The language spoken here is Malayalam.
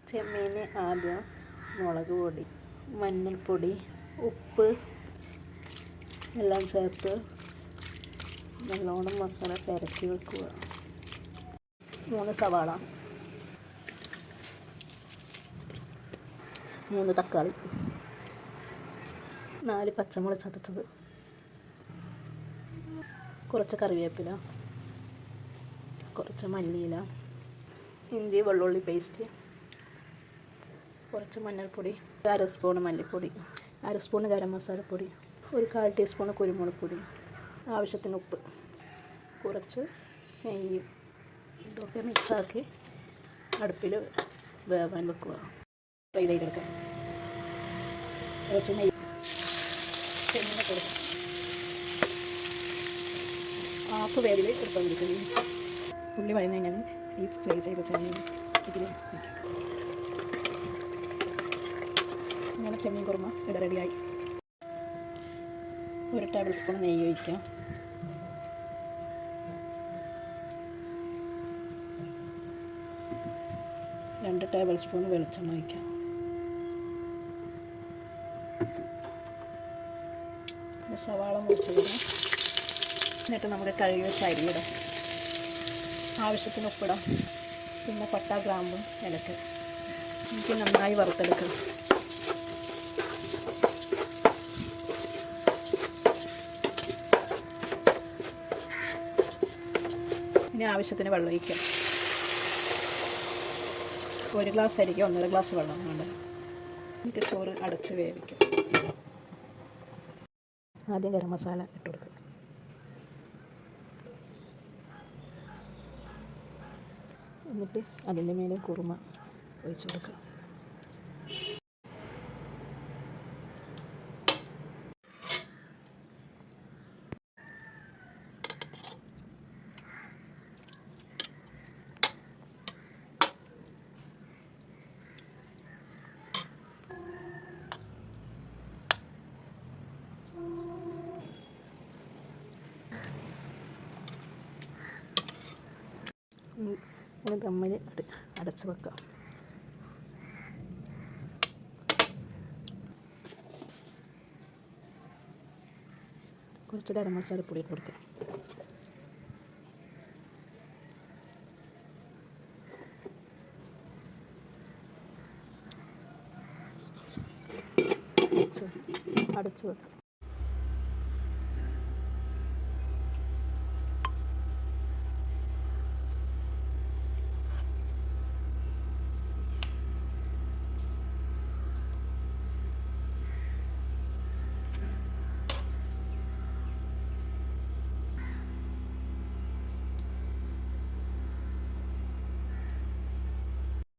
ചെമ്മീൻ ആദ്യം മുളക് പൊടി, മഞ്ഞൾപ്പൊടി, ഉപ്പ് എല്ലാം ചേർത്ത് നല്ലോണം മസാല പെരട്ടി വെക്കുക. 3 സവാള, 3 തക്കാളി, 4 പച്ചമുളക് ചതച്ചത്, കുറച്ച് കറിവേപ്പില, കുറച്ച് മല്ലിയില, ഇഞ്ചി വെള്ളുള്ളി പേസ്റ്റ്, കുറച്ച് മഞ്ഞൾപ്പൊടി, 1/2 സ്പൂൺ മല്ലിപ്പൊടി, 1/2 സ്പൂൺ ഗരം മസാലപ്പൊടി, 1/4 ടീസ്പൂൺ കുരുമുളക് പൊടി, ആവശ്യത്തിന് ഉപ്പ്, കുറച്ച് നെയ്യ്. ഇതൊക്കെ മിക്സാക്കി അടുപ്പിൽ വേവാൻ വെക്കുക. ഫ്രൈ ചെയ്തെടുക്കാം. കുറച്ച് നെയ്യ് ചെമ്മീനെ കൊടുക്കാം. ഹാഫ് വേവിൽ എടുത്താൽ മതി. ചെമ്മീൻ ഉള്ളി വഴന്ന് കഴിഞ്ഞാൽ ഈ ഫ്രൈ ചെയ്ത ചെമ്മീൻ ഇതിൽ വയ്ക്കാം. അങ്ങനെ ചെമ്മീൻ കുറുമ ഇവിടെ റെഡിയായി. 1 ടേബിൾ സ്പൂൺ നെയ്യ് ഒഴിക്കാം. 2 ടേബിൾ സ്പൂൺ വെളിച്ചെണ്ണ ഒഴിക്കാം. സവാള മുറിച്ചിടാം. എന്നിട്ട് നമുക്ക് കഴുകി വെച്ച അരിയിടാം. ആവശ്യത്തിന് ഉപ്പിടാം. പിന്നെ പട്ട, ഗ്രാമ്പും ഇലക്ക് എനിക്ക് നന്നായി വറുത്തെടുക്കാം. ഇനി ആവശ്യത്തിന് വെള്ളം ഒഴിക്കാം. 1 ഗ്ലാസ് അരിക്ക് 1.5 ഗ്ലാസ് വെള്ളം വേണ്ട. എന്നിട്ട് ചോറ് അടച്ച് വേവിക്കാം. ആദ്യം ഗരം മസാല ഇട്ട് കൊടുക്കുക. എന്നിട്ട് അതിൻ്റെ മേലെ കുറുമ ഒഴിച്ച് കൊടുക്കുക. ഇത് തമ്മിൽ അടച്ച് വെക്കാം. കുറച്ച് ഗരം മസാലപ്പൊടി ഇട്ട് കൊടുക്കാം. അടച്ച് വെക്കാം.